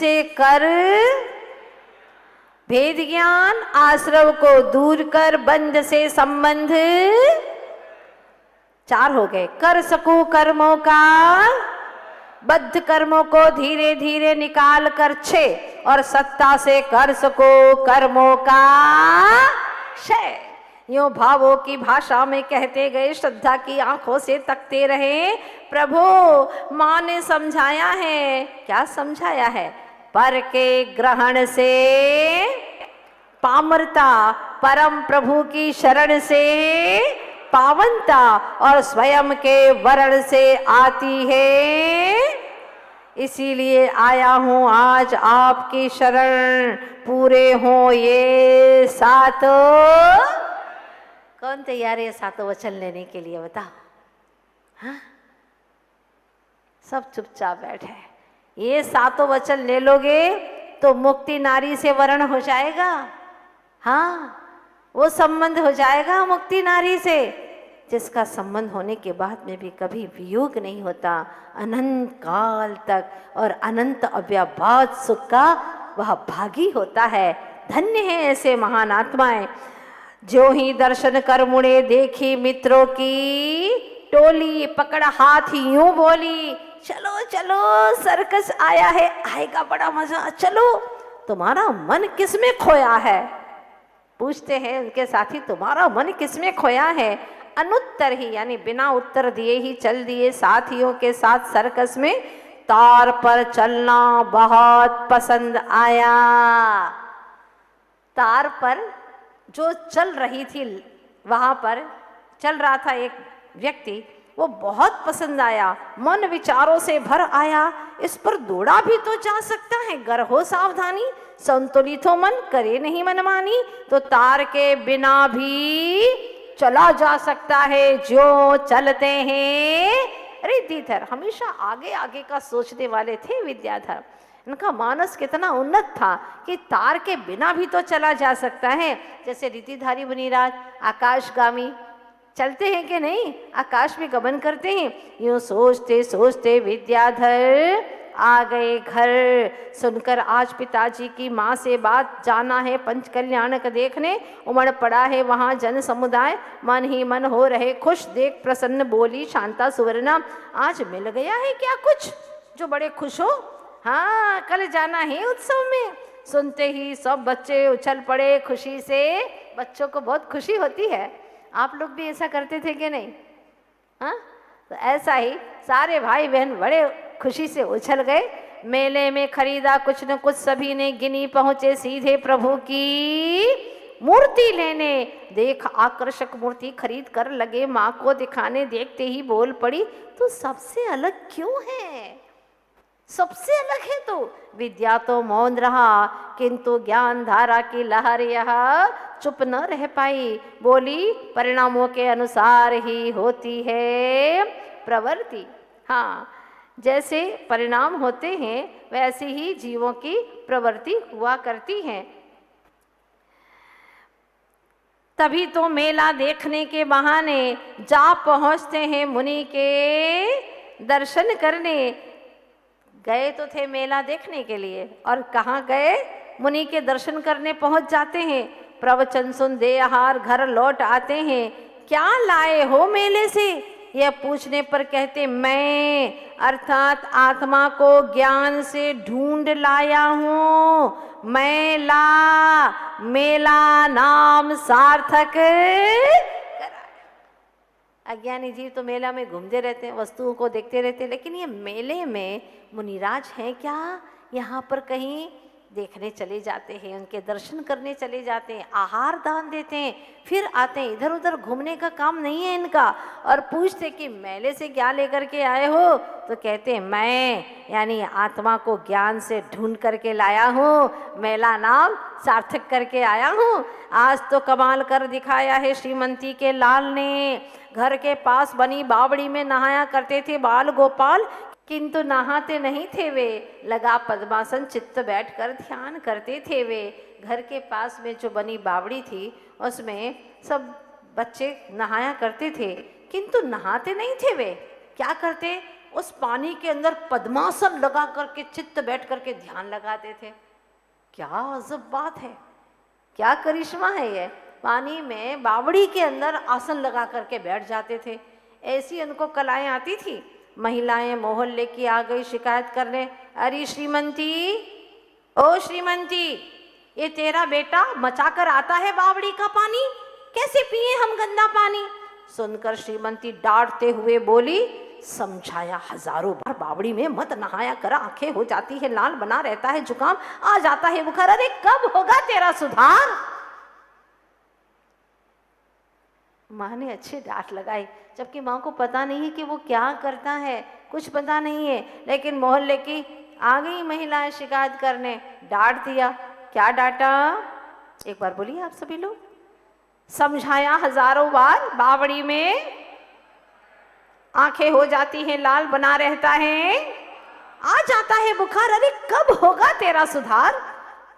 से कर भेद ज्ञान, आश्रव को दूर कर, बंध से संबंध 4 हो गए। कर सकूं कर्मों का, बद्ध कर्मों को धीरे धीरे निकाल कर 6, और सत्ता से कर सको कर्मों का क्षय। यूं भावों की भाषा में कहते गए, श्रद्धा की आंखों से तकते रहे। प्रभु माँ ने समझाया है, क्या समझाया है? पर के ग्रहण से पामरता, परम प्रभु की शरण से पावनता, और स्वयं के वरण से आती है। इसीलिए आया हूं आज आपकी शरण, पूरे हो ये 7। कौन तैयार है 7 वचन लेने के लिए? बताओ। हाँ, सब चुपचाप बैठे। ये 7 वचन ले लोगे तो मुक्ति नारी से वरण हो जाएगा। हाँ, वो संबंध हो जाएगा मुक्ति नारी से, जिसका संबंध होने के बाद में भी कभी वियोग नहीं होता अनंत काल तक, और अनंत अव्याभात सुख का वह भागी होता है। धन्य है ऐसे महान आत्माएं। जो ही दर्शन कर मुड़े, देखी मित्रों की टोली, पकड़ हाथ यूं बोली, चलो चलो सर्कस आया है, आएगा बड़ा मजा, चलो। तुम्हारा मन किसमें खोया है? पूछते हैं उनके साथी, तुम्हारा मन किसमें खोया है? अनुत्तर ही, यानी बिना उत्तर दिए ही चल दिए साथियों के साथ सर्कस में। तार पर चलना बहुत पसंद आया। तार पर जो चल रही थी, वहां पर चल रहा था एक व्यक्ति, वो बहुत पसंद आया, मन विचारों से भर आया। इस पर दौड़ा भी तो जा सकता है, गर हो सावधानी, संतुलित हो मन, करे नहीं मनमानी। तो तार के बिना भी चला जा सकता है, जो चलते हैं। रिद्धिधर हमेशा आगे आगे का सोचने वाले थे विद्याधर। इनका मानस कितना उन्नत था कि तार के बिना भी तो चला जा सकता है। जैसे रिद्धिधारी मुनिराज आकाशगामी चलते हैं कि नहीं, आकाश में गमन करते हैं। यूं सोचते सोचते विद्याधर आ गए घर। सुनकर आज पिताजी की माँ से बात, जाना है पंच कल्याणक देखने। उमड़ पड़ा है वहाँ जन समुदाय, मन ही मन हो रहे खुश। देख प्रसन्न बोली शांता सुवर्णा, आज मिल गया है क्या कुछ जो बड़े खुश हो? हाँ, कल जाना है उत्सव में। सुनते ही सब बच्चे उछल पड़े खुशी से। बच्चों को बहुत खुशी होती है। आप लोग भी ऐसा करते थे कि नहीं? हाँ, तो ऐसा ही सारे भाई बहन बड़े खुशी से उछल गए। मेले में खरीदा कुछ न कुछ सभी ने, गिनी पहुंचे सीधे प्रभु की मूर्ति लेने। देख आकर्षक मूर्ति खरीद कर लगे माँ को दिखाने। देखते ही बोल पड़ी, तो सबसे अलग क्यों है? सबसे अलग है तो। विद्या तो मौन रहा, किंतु ज्ञान धारा की लहर यह चुप न रह पाई। बोली, परिणामों के अनुसार ही होती है प्रवृत्ति। हाँ, जैसे परिणाम होते हैं वैसे ही जीवों की प्रवृत्ति हुआ करती है। तभी तो मेला देखने के बहाने जा पहुंचते हैं मुनि के दर्शन करने। गए तो थे मेला देखने के लिए, और कहाँ गए? मुनि के दर्शन करने पहुंच जाते हैं। प्रवचन सुन दे आहार घर लौट आते हैं। क्या लाए हो मेले से? यह पूछने पर कहते, मैं अर्थात आत्मा को ज्ञान से ढूंढ लाया हूँ। मेला नाम सार्थक कराया। अज्ञानी जीव तो मेला में घूमते रहते हैं, वस्तुओं को देखते रहते हैं, लेकिन ये मेले में मुनिराज हैं क्या? यहाँ पर कहीं देखने चले जाते हैं, उनके दर्शन करने चले जाते हैं, आहार दान देते हैं, फिर आते हैं। इधर उधर घूमने का काम नहीं है इनका। और पूछते कि मेले से क्या लेकर के आए हो? तो कहते हैं, मैं यानी आत्मा को ज्ञान से ढूंढ करके लाया हूँ, मेला नाम सार्थक करके आया हूँ। आज तो कमाल कर दिखाया है श्रीमंती के लाल ने। घर के पास बनी बावड़ी में नहाया करते थे बाल गोपाल, किंतु नहाते नहीं थे वे। लगा पद्मासन चित्त बैठकर ध्यान करते थे वे। घर के पास में जो बनी बावड़ी थी उसमें सब बच्चे नहाया करते थे, किंतु नहाते नहीं थे वे। क्या करते? उस पानी के अंदर पद्मासन लगा करके चित्त बैठ करके ध्यान लगाते थे। क्या अजब बात है, क्या करिश्मा है ये। पानी में बावड़ी के अंदर आसन लगा करके बैठ जाते थे। ऐसी उनको कलाएं आती थी। महिलाएं मोहल्ले की आ गई शिकायत करने, अरे श्रीमंती, ओ श्रीमंती, ये तेरा बेटा मचाकर आता है बावड़ी का पानी, कैसे पिए हम गंदा पानी। सुनकर श्रीमंती डांटते हुए बोली, समझाया हजारों बार, बावड़ी में मत नहाया कर, आंखें हो जाती है लाल, बना रहता है जुकाम, आ जाता है बुखार, अरे कब होगा तेरा सुधार। माँ ने अच्छी डांट लगाई, जबकि माँ को पता नहीं है कि वो क्या करता है, कुछ पता नहीं है। लेकिन मोहल्ले की आ गई महिलाएं शिकायत करने, डांट दिया। क्या डांटा, एक बार बोलिए आप सभी लोग। समझाया हजारों बार, बावड़ी में आंखें हो जाती हैं लाल, बना रहता है, आ जाता है बुखार, अरे कब होगा तेरा सुधार।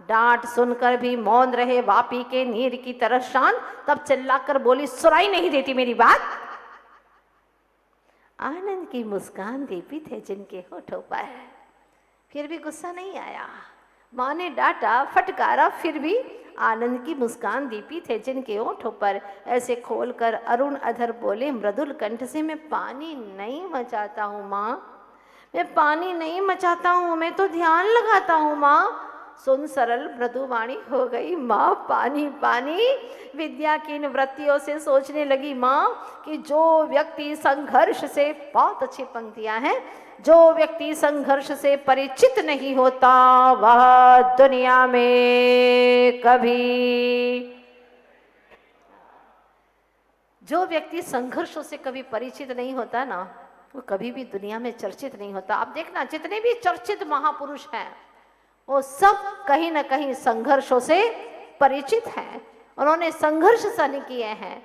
डांट सुनकर भी मौन रहे वापी के नीर की तरह शांत। तब चिल्लाकर बोली, सुनाई नहीं देती मेरी बात। आनंद की मुस्कान दीपित है जिनके होठों पर, फिर भी गुस्सा नहीं आया। माँ ने डांटा, फटकारा, फिर भी आनंद की मुस्कान दीपित है जिनके होठों पर। ऐसे खोलकर अरुण अधर बोले मृदुल कंठ से, मैं पानी नहीं मचाता हूँ माँ, मैं पानी नहीं मचाता हूँ, मैं तो ध्यान लगाता हूँ माँ। सुन सरल मृदुवाणी हो गई माँ, पानी पानी। विद्या की इन वृत्तियों से सोचने लगी माँ कि जो व्यक्ति संघर्ष से, बहुत अच्छी पंक्तियां हैं, जो व्यक्ति संघर्ष से परिचित नहीं होता वह दुनिया में कभी, जो व्यक्ति संघर्षों से कभी परिचित नहीं होता ना, वो कभी भी दुनिया में चर्चित नहीं होता। आप देखना, जितने भी चर्चित महापुरुष हैं वो सब कहीं ना कहीं संघर्षों से परिचित हैं, उन्होंने संघर्ष सहन किए हैं।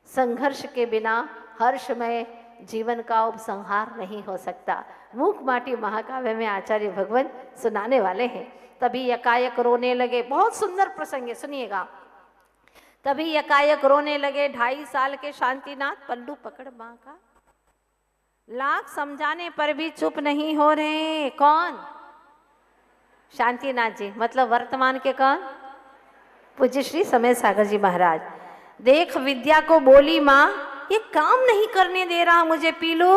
संघर्ष के बिना हर्षमय जीवन का उपसंहार नहीं हो सकता। मूक माटी महाकाव्य में आचार्य भगवान सुनाने वाले हैं। तभी यकायक रोने लगे, बहुत सुंदर प्रसंग है, सुनिएगा। तभी यकायक रोने लगे 2.5 साल के शांतिनाथ, पल्लू पकड़ माँ का, लाख समझाने पर भी चुप नहीं हो रहे। कौन? शांतिनाथ जी, मतलब वर्तमान के कौन? पूज्य श्री समय सागर जी महाराज। देख विद्या को बोली, माँ ये काम नहीं करने दे रहा मुझे, पीलू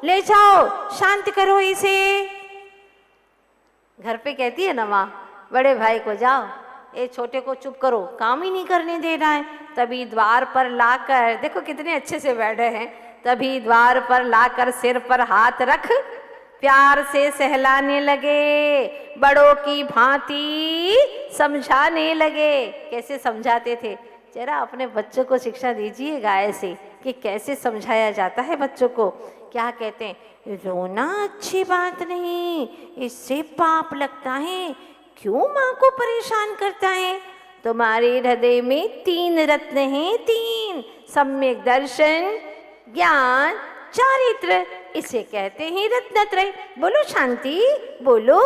ले जाओ, शांत करो इसे। घर पे कहती है ना माँ बड़े भाई को, जाओ ये छोटे को चुप करो, काम ही नहीं करने दे रहा है। तभी द्वार पर लाकर, देखो कितने अच्छे से बैठे हैं, तभी द्वार पर लाकर सिर पर हाथ रख प्यार से सहलाने लगे, बड़ों की भांति समझाने लगे। कैसे समझाते थे, जरा अपने बच्चों को शिक्षा दीजिएगा ऐसे कि कैसे समझाया जाता है बच्चों को। क्या कहते हैं, रोना अच्छी बात नहीं, इससे पाप लगता है, क्यों माँ को परेशान करता है। तुम्हारे हृदय में 3 रत्न हैं, 3, सम्यक दर्शन, ज्ञान, चारित्र, इसे कहते हैं रत्नत्रय। बोलो शांति, बोलो,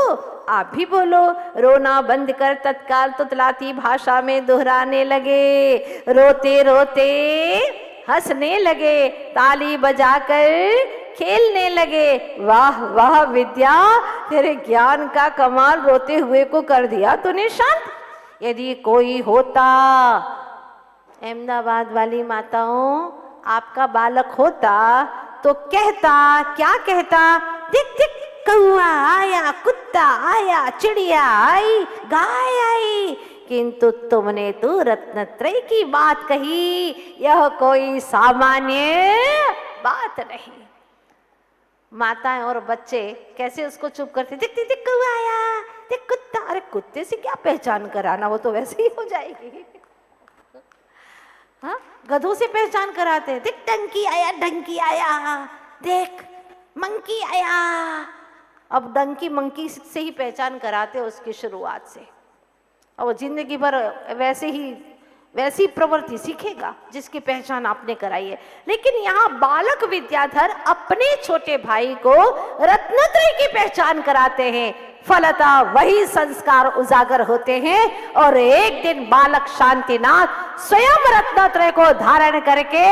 आप भी बोलो। रोना बंद कर तत्काल तुतलाती भाषा में दोहराने लगे, रोते रोते हंसने लगे, ताली बजाकर खेलने लगे। वाह वाह विद्या, तेरे ज्ञान का कमाल, रोते हुए को कर दिया तूने शांत। यदि कोई होता, अहमदाबाद वाली माताओं, आपका बालक होता तो कहता, क्या कहता, दिख दिख कौआ आया, कुत्ता आया, चिड़िया आई, गाय आई, किंतु तुमने तो रत्नत्रय की बात कही, यह कोई सामान्य बात नहीं। माताएं और बच्चे कैसे उसको चुप करते, दिख दिख कौआ आया, दिख कुत्ता, अरे कुत्ते से क्या पहचान कराना, वो तो वैसे ही हो जाएगी। हाँ, गधों से पहचान कराते हैं, देख डंकी आया, डंकी आया, देख मंकी आया। अब डंकी मंकी से ही पहचान कराते हैं उसकी शुरुआत से, और वो जिंदगी भर वैसी प्रवृत्ति सीखेगा जिसकी पहचान आपने कराई है। लेकिन यहाँ बालक विद्याधर अपने छोटे भाई को रत्नत्रय की पहचान कराते हैं, फलतः वही संस्कार उजागर होते हैं। और एक दिन बालक शांतिनाथ स्वयं रत्नत्रय को धारण करके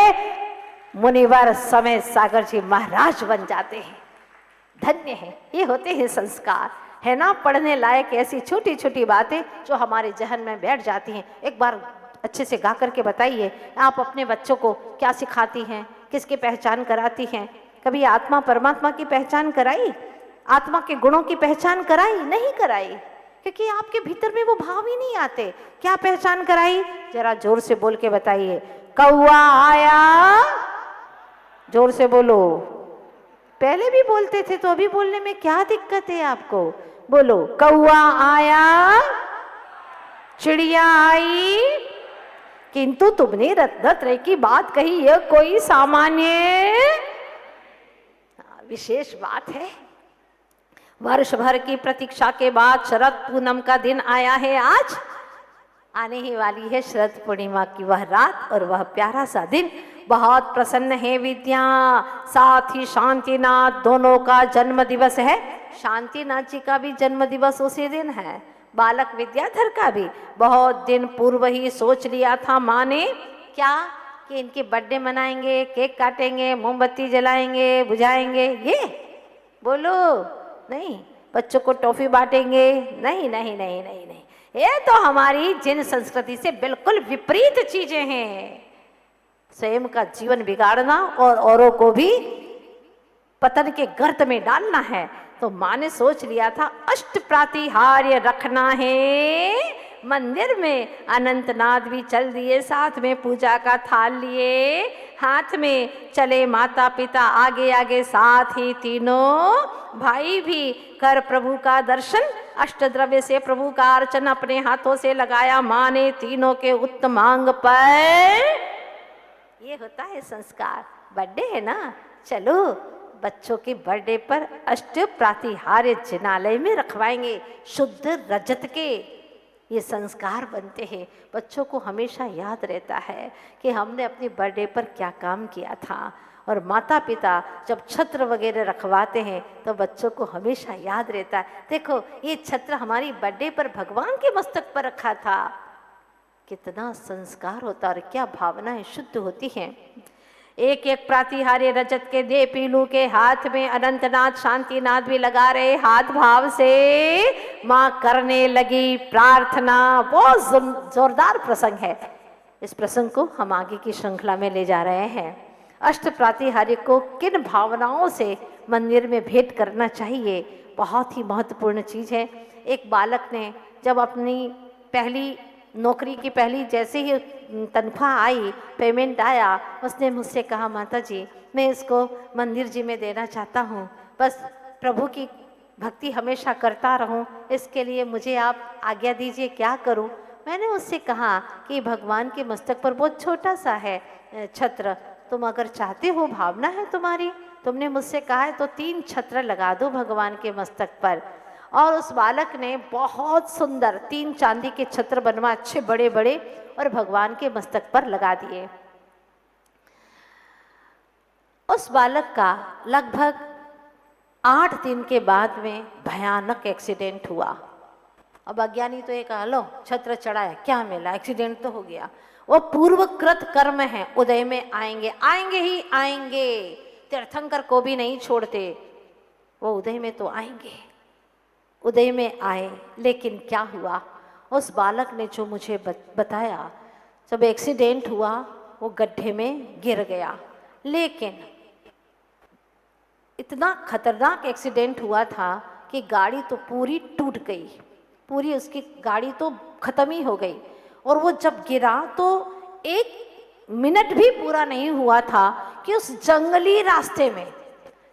मुनिवर समय सागर जी महाराज बन जाते हैं। धन्य है, ये होते हैं संस्कार, है ना। पढ़ने लायक ऐसी छोटी छोटी बातें जो हमारे जहन में बैठ जाती हैं। एक बार अच्छे से गा करके बताइए, आप अपने बच्चों को क्या सिखाती हैं, किसकी पहचान कराती हैं? कभी आत्मा परमात्मा की पहचान कराई, आत्मा के गुणों की पहचान कराई? नहीं कराई, क्योंकि आपके भीतर में वो भाव ही नहीं आते। क्या पहचान कराई? जरा जोर से बोल के बताइए। कौआ आया, जोर से बोलो। पहले भी बोलते थे तो अभी बोलने में क्या दिक्कत है आपको? बोलो, कौआ आया, चिड़िया आई, किंतु तुमने रत्नत्रय की बात कही, यह कोई सामान्य विशेष बात है। वर्ष भर की प्रतीक्षा के बाद शरद पूनम का दिन आया है। आज आने ही वाली है शरद पूर्णिमा की वह रात और वह प्यारा सा दिन। बहुत प्रसन्न है विद्या, साथ ही शांतिनाथ, दोनों का जन्म दिवस है। शांतिनाथ जी का भी जन्म दिवस उसी दिन है, बालक विद्याधर का भी। बहुत दिन पूर्व ही सोच लिया था माँ ने, क्या कि इनकी बर्थडे मनाएंगे, केक काटेंगे, मोमबत्ती जलाएंगे, बुझाएंगे। ये बोलो नहीं, बच्चों को टॉफी बांटेंगे, नहीं नहीं नहीं नहीं नहीं, ये तो हमारी जिन संस्कृति से बिल्कुल विपरीत चीजें हैं। स्वयं का जीवन बिगाड़ना और औरों को भी पतन के गर्त में डालना है। तो माँ ने सोच लिया था अष्ट प्रातिहार्य रखना है मंदिर में। अनंतनाथ भी चल दिए, साथ में पूजा का थाल लिए, हाथ में चले माता पिता आगे आगे, साथ ही तीनों भाई भी कर प्रभु का दर्शन। अष्टद्रव्य से प्रभु का अर्चन अपने हाथों से लगाया माँ ने तीनों के उत्तमांग पर। ये होता है संस्कार। बर्थडे है ना, चलो बच्चों के बर्थडे पर अष्ट प्रातिहार्य जिनालय में रखवाएंगे, शुद्ध रजत के। ये संस्कार बनते हैं, बच्चों को हमेशा याद रहता है कि हमने अपने बर्थडे पर क्या काम किया था। और माता पिता जब छत्र वगैरह रखवाते हैं तो बच्चों को हमेशा याद रहता है, देखो ये छत्र हमारी बर्थडे पर भगवान के मस्तक पर रखा था। कितना संस्कार होता और क्या भावनाएं शुद्ध होती हैं। एक एक प्रातिहार्य रजत के दे पीलू के हाथ में अनंतनाथ शांतिनाथ भी लगा रहे, हाथ भाव से माँ करने लगी प्रार्थना। बहुत जोरदार प्रसंग है, इस प्रसंग को हम आगे की श्रृंखला में ले जा रहे हैं। अष्ट प्रातिहार्य को किन भावनाओं से मंदिर में भेंट करना चाहिए, बहुत ही महत्वपूर्ण चीज है। एक बालक ने जब अपनी पहली नौकरी की पहली जैसे ही तनख्वाह आई, पेमेंट आया, उसने मुझसे कहा माता जी मैं इसको मंदिर जी में देना चाहता हूँ, बस प्रभु की भक्ति हमेशा करता रहूँ, इसके लिए मुझे आप आज्ञा दीजिए, क्या करूँ? मैंने उससे कहा कि भगवान के मस्तक पर बहुत छोटा सा है छत्र, तुम अगर चाहते हो, भावना है तुम्हारी, तुमने मुझसे कहा है तो 3 छत्र लगा दो भगवान के मस्तक पर। और उस बालक ने बहुत सुंदर 3 चांदी के छत्र बनवा, अच्छे बड़े बड़े, और भगवान के मस्तक पर लगा दिए। उस बालक का लगभग 8 दिन के बाद में भयानक एक्सीडेंट हुआ। अब अज्ञानी तो ये कहा लो छत्र चढ़ाया, क्या मिला, एक्सीडेंट तो हो गया। वो पूर्वकृत कर्म है, उदय में आएंगे, आएंगे ही आएंगे। तीर्थंकर को भी नहीं छोड़ते, वो उदय में तो आएंगे। उदय में आए, लेकिन क्या हुआ, उस बालक ने जो मुझे बताया, जब एक्सीडेंट हुआ वो गड्ढे में गिर गया। लेकिन इतना खतरनाक एक्सीडेंट हुआ था कि गाड़ी तो पूरी टूट गई, पूरी उसकी गाड़ी तो खत्म ही हो गई। और वो जब गिरा तो 1 मिनट भी पूरा नहीं हुआ था कि उस जंगली रास्ते में,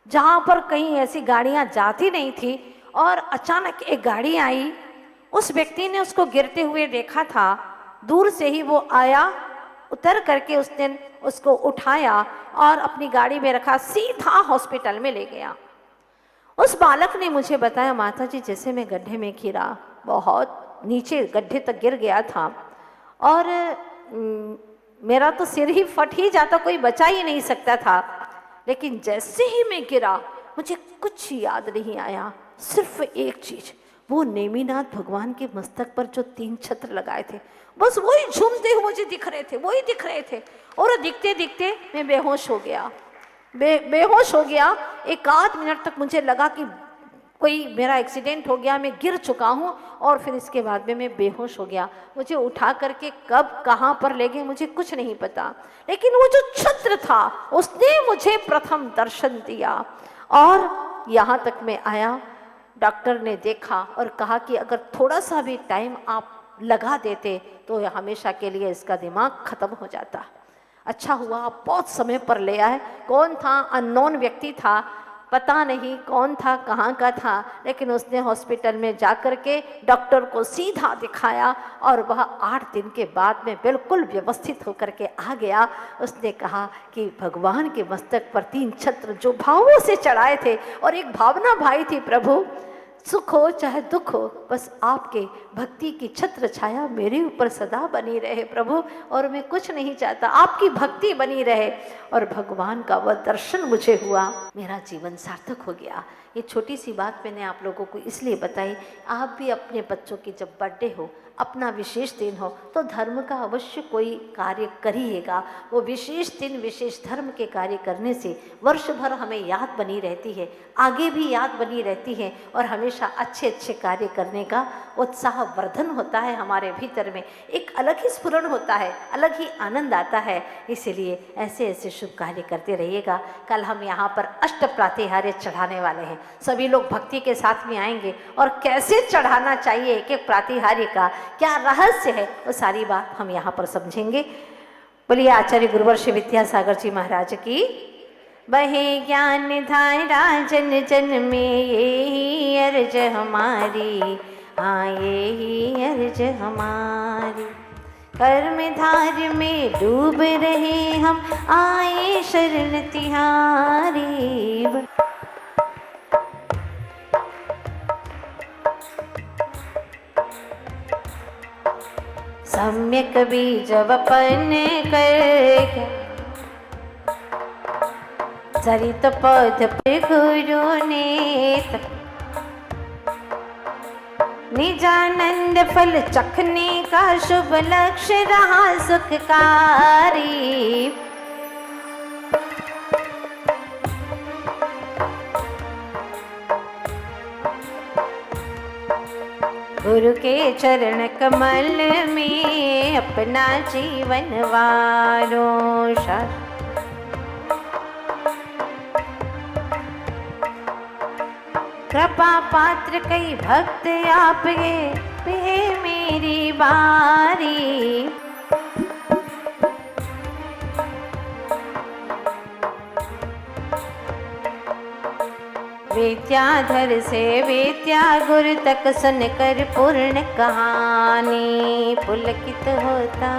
जहाँ पर कहीं ऐसी गाड़ियाँ जाती नहीं थी, और अचानक एक गाड़ी आई। उस व्यक्ति ने उसको गिरते हुए देखा था, दूर से ही वो आया, उतर करके उसने उसको उठाया और अपनी गाड़ी में रखा, सीधा हॉस्पिटल में ले गया। उस बालक ने मुझे बताया माता जी जैसे मैं गड्ढे में गिरा, बहुत नीचे गड्ढे तक गिर गया था, और मेरा तो सिर ही फट ही जाता, कोई बचा ही नहीं सकता था। लेकिन जैसे ही मैं गिरा मुझे कुछ याद नहीं आया, सिर्फ एक चीज, वो नेमिनाथ भगवान के मस्तक पर जो 3 छत्र लगाए थे, बस वही झूमते हुए मुझे दिख रहे थे, वही दिख रहे थे। और दिखते दिखते मैं बेहोश हो गया, बेहोश हो गया। 1 मिनट तक मुझे लगा कि कोई मेरा एक्सीडेंट हो गया, मैं गिर चुका हूँ। और फिर इसके बाद में मैं बेहोश हो गया। मुझे उठा करके कब कहाँ पर ले गए मुझे कुछ नहीं पता, लेकिन वो जो छत्र था उसने मुझे प्रथम दर्शन दिया। और यहाँ तक मैं आया, डॉक्टर ने देखा और कहा कि अगर थोड़ा सा भी टाइम आप लगा देते तो हमेशा के लिए इसका दिमाग खत्म हो जाता। अच्छा हुआ आप बहुत समय पर ले आए। कौन था? अननोन व्यक्ति था, पता नहीं कौन था, कहाँ का था, लेकिन उसने हॉस्पिटल में जाकर के डॉक्टर को सीधा दिखाया और वह 8 दिन के बाद में बिल्कुल व्यवस्थित होकर के आ गया। उसने कहा कि भगवान के मस्तक पर 3 छत्र जो भावों से चढ़ाए थे, और एक भावना भाई थी, प्रभु सुख हो चाहे दुख हो, बस आपके भक्ति की छत्र छाया मेरे ऊपर सदा बनी रहे प्रभु, और मैं कुछ नहीं चाहता, आपकी भक्ति बनी रहे। और भगवान का वह दर्शन मुझे हुआ, मेरा जीवन सार्थक हो गया। ये छोटी सी बात मैंने आप लोगों को इसलिए बताई। आप भी अपने बच्चों की जब बर्थडे हो, अपना विशेष दिन हो, तो धर्म का अवश्य कोई कार्य करिएगा। वो विशेष दिन विशेष धर्म के कार्य करने से वर्ष भर हमें याद बनी रहती है, आगे भी याद बनी रहती है, और हमेशा अच्छे अच्छे कार्य करने का उत्साह वर्धन होता है हमारे भीतर में। एक अलग ही स्फुरण होता है, अलग ही आनंद आता है। इसीलिए ऐसे ऐसे शुभ कार्य करते रहिएगा। कल हम यहाँ पर अष्ट प्रातिहार्य चढ़ाने वाले हैं। सभी लोग भक्ति के साथ में आएंगे, और कैसे चढ़ाना चाहिए एक एक प्रातिहार्य का क्या रहस्य है, वो सारी बात हम यहाँ पर समझेंगे। बोलिए आचार्य गुरुवर श्री विद्यासागर जी महाराज की। बहे ज्ञान धारा जन जन में, यही अर्ज हमारी, हाँ यही अर्ज हमारी। कर्म धार में डूब रहे हम, आए शरण तिहारी। सम्यक बीज वपन कर, सरित पद पर गुरु ने, निजानंद फल चखने का शुभ लक्ष्य रहा सुखकारी। गुरु के चरण कमल में अपना जीवन वारो। कृपा पात्र कई भक्त आपके, पे मेरी बारी। विद्याधर से विद्या गुरु तक सुनकर पूर्ण कहानी, पुलकित होता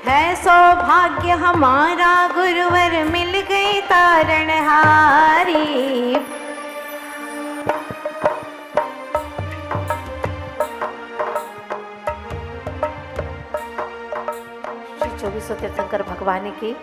है सौभाग्य हमारा, गुरुवर मिल गए तारणहारी। श्री 2400 तीर्थंकर भगवान की